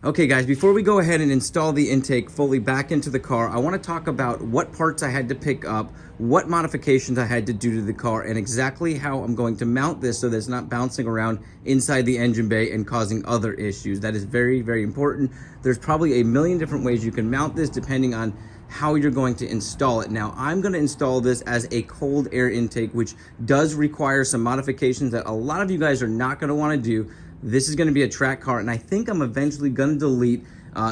Okay guys, before we go ahead and install the intake fully back into the car, I want to talk about what parts I had to pick up, what modifications I had to do to the car, and exactly how I'm going to mount this so that it's not bouncing around inside the engine bay and causing other issues. That is very, very important. There's probably a million different ways you can mount this depending on how you're going to install it. Now, I'm going to install this as a cold air intake, which does require some modifications that a lot of you guys are not going to want to do. This is going to be a track car, and I think I'm eventually going to delete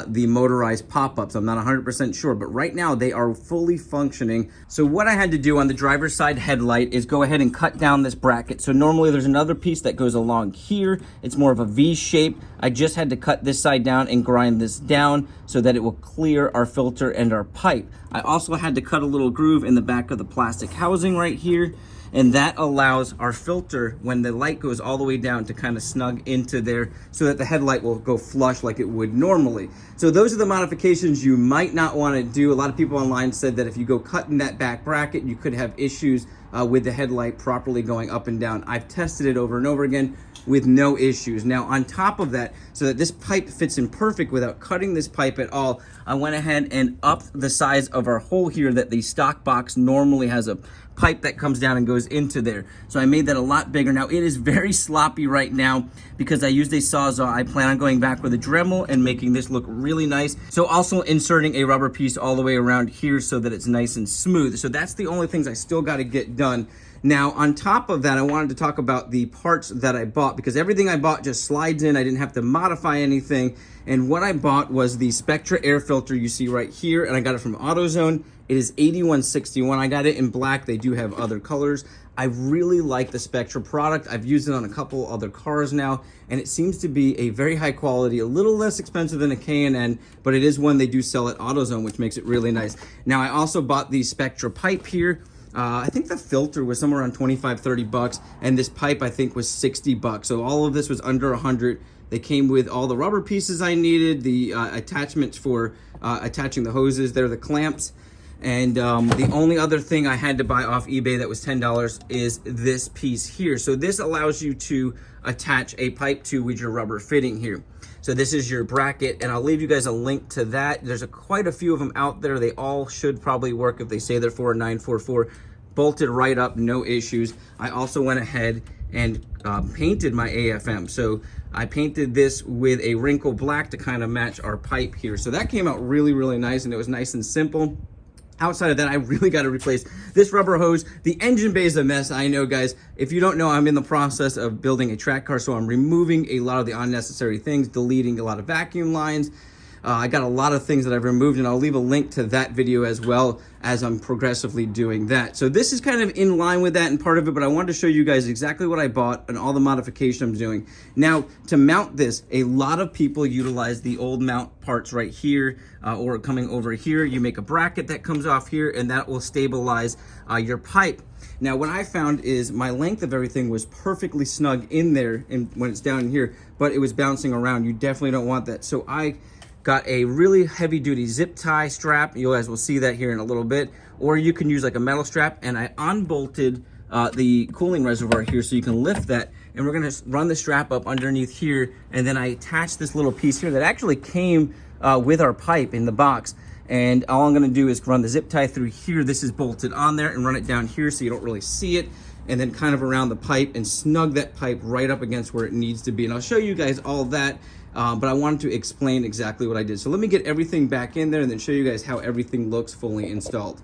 the motorized pop-ups. I'm not 100% sure, but right now they are fully functioning. So what I had to do on the driver's side headlight is go ahead and cut down this bracket. So normally there's another piece that goes along here. It's more of a V shape. I just had to cut this side down and grind this down so that it will clear our filter and our pipe. I also had to cut a little groove in the back of the plastic housing right here. And that allows our filter, when the light goes all the way down, to kind of snug into there so that the headlight will go flush like it would normally. So those are the modifications you might not want to do. A lot of people online said that if you go cutting that back bracket, you could have issues with the headlight properly going up and down. I've tested it over and over again with no issues. Now on top of that, so that this pipe fits in perfect without cutting this pipe at all, I went ahead and upped the size of our hole here that the stock box normally has a pipe that comes down and goes into there. So I made that a lot bigger. Now it is very sloppy right now because I used a Sawzall. I plan on going back with a Dremel and making this look really nice. So also inserting a rubber piece all the way around here so that it's nice and smooth. So that's the only things I still got to get done. Now, on top of that, I wanted to talk about the parts that I bought, because everything I bought just slides in. I didn't have to modify anything. And what I bought was the Spectra air filter you see right here, and I got it from AutoZone. It is 8161. I got it in black. They do have other colors. I really like the Spectra product. I've used it on a couple other cars now, and it seems to be a very high quality, a little less expensive than a K&N, but it is one they do sell at AutoZone, which makes it really nice. Now, I also bought the Spectra pipe here. I think the filter was somewhere around 25, 30 bucks, and this pipe I think was 60 bucks. So all of this was under 100. They came with all the rubber pieces I needed, the attachments for attaching the hoses. They're the clamps. And the only other thing I had to buy off eBay that was $10 is this piece here. So this allows you to attach a pipe to with your rubber fitting here. So this is your bracket, and I'll leave you guys a link to that. There's quite a few of them out there. They all should probably work if they say they're for a 944. Bolted right up, no issues. I also went ahead and painted my AFM. So I painted this with a wrinkle black to kind of match our pipe here. So that came out really, really nice, and it was nice and simple. Outside of that, I really got to replace this rubber hose. The engine bay is a mess, I know, guys. If you don't know, I'm in the process of building a track car, so I'm removing a lot of the unnecessary things, deleting a lot of vacuum lines. I got a lot of things that I've removed, and I'll leave a link to that video as well as I'm progressively doing that. So this is kind of in line with that and part of it, but I wanted to show you guys exactly what I bought and all the modification I'm doing. Now, to mount this, a lot of people utilize the old mount parts right here or coming over here. You make a bracket that comes off here, and that will stabilize your pipe. Now, what I found is my length of everything was perfectly snug in there and when it's down in here, but it was bouncing around. You definitely don't want that. So I got a really heavy duty zip tie strap. You guys will see that here in a little bit. Or you can use like a metal strap, and I unbolted the cooling reservoir here so you can lift that. And we're gonna run the strap up underneath here, and then I attached this little piece here that actually came with our pipe in the box. And all I'm gonna do is run the zip tie through here. This is bolted on there, and run it down here so you don't really see it. And then kind of around the pipe and snug that pipe right up against where it needs to be. And I'll show you guys all that. But I wanted to explain exactly what I did. So let me get everything back in there and then show you guys how everything looks fully installed.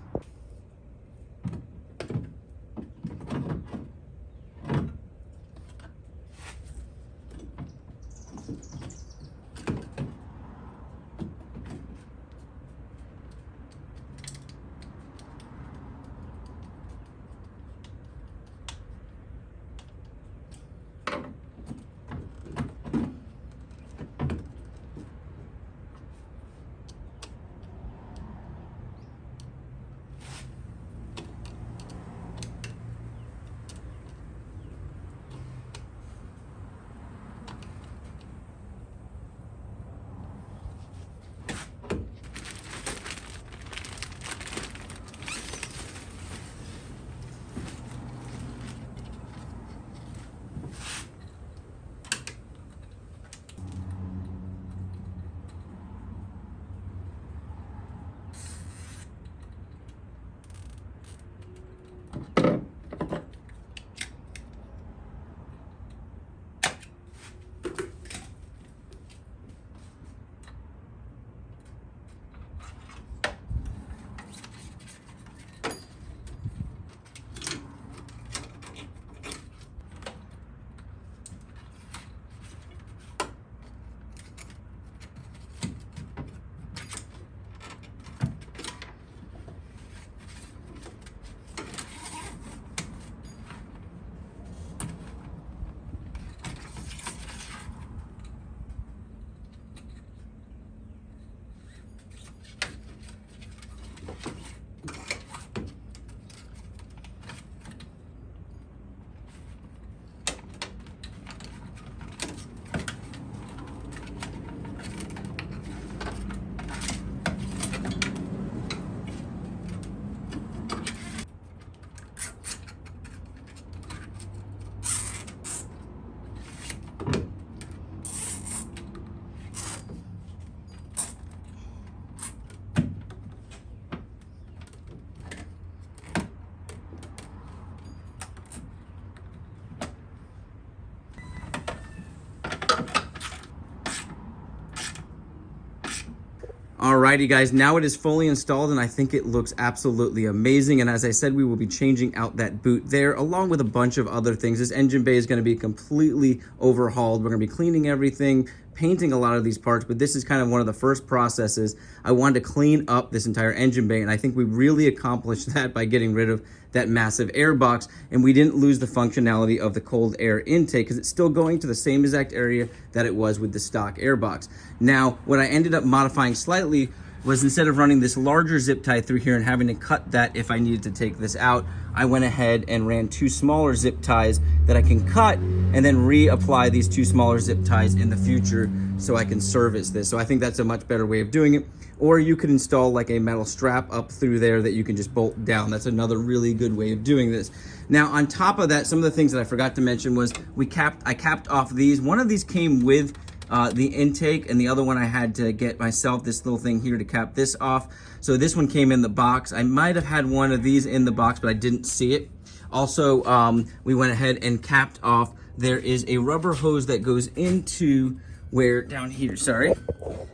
Alrighty guys, now it is fully installed and I think it looks absolutely amazing. And as I said, we will be changing out that boot there along with a bunch of other things. This engine bay is going to be completely overhauled. We're going to be cleaning everything, painting a lot of these parts, but this is kind of one of the first processes. I wanted to clean up this entire engine bay, and I think we really accomplished that by getting rid of that massive air box, and we didn't lose the functionality of the cold air intake because it's still going to the same exact area that it was with the stock air box. Now, what I ended up modifying slightly was instead of running this larger zip tie through here and having to cut that if I needed to take this out, I went ahead and ran 2 smaller zip ties that I can cut and then reapply these 2 smaller zip ties in the future so I can service this. So I think that's a much better way of doing it. Or you could install like a metal strap up through there that you can just bolt down. That's another really good way of doing this. Now on top of that, some of the things that I forgot to mention was I capped off these. One of these came with the intake, and the other one I had to get myself this little thing here to cap this off. So this one came in the box. I might have had one of these in the box, but I didn't see it. Also, we went ahead and capped off. There is a rubber hose that goes into where down here, sorry.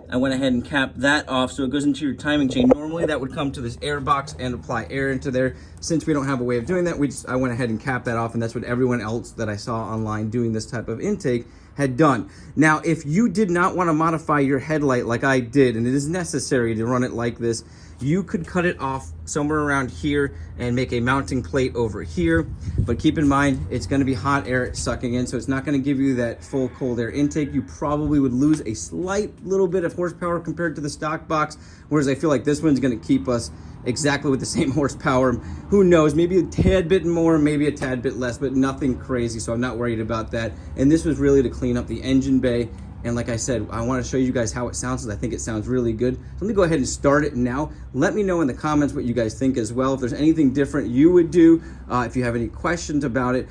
I went ahead and capped that off so it goes into your timing chain. Normally that would come to this air box and apply air into there. Since we don't have a way of doing that, I went ahead and capped that off, and that's what everyone else that I saw online doing this type of intake had done. Now, if you did not want to modify your headlight like I did, and it is necessary to run it like this, you could cut it off somewhere around here and make a mounting plate over here. But keep in mind, it's going to be hot air sucking in, so it's not going to give you that full cold air intake. You probably would lose a slight little bit of horsepower compared to the stock box, whereas I feel like this one's going to keep us exactly with the same horsepower. Who knows, maybe a tad bit more, maybe a tad bit less, but nothing crazy, so I'm not worried about that. And this was really to clean up the engine bay. And like I said, I want to show you guys how it sounds, because I think it sounds really good. So let me go ahead and start it now. Let me know in the comments what you guys think as well. If there's anything different you would do, if you have any questions about it.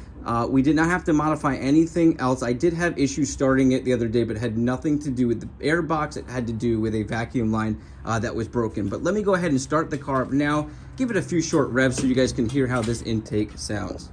We did not have to modify anything else. I did have issues starting it the other day, but it had nothing to do with the air box. It had to do with a vacuum line that was broken. But let me go ahead and start the car up now. Give it a few short revs so you guys can hear how this intake sounds.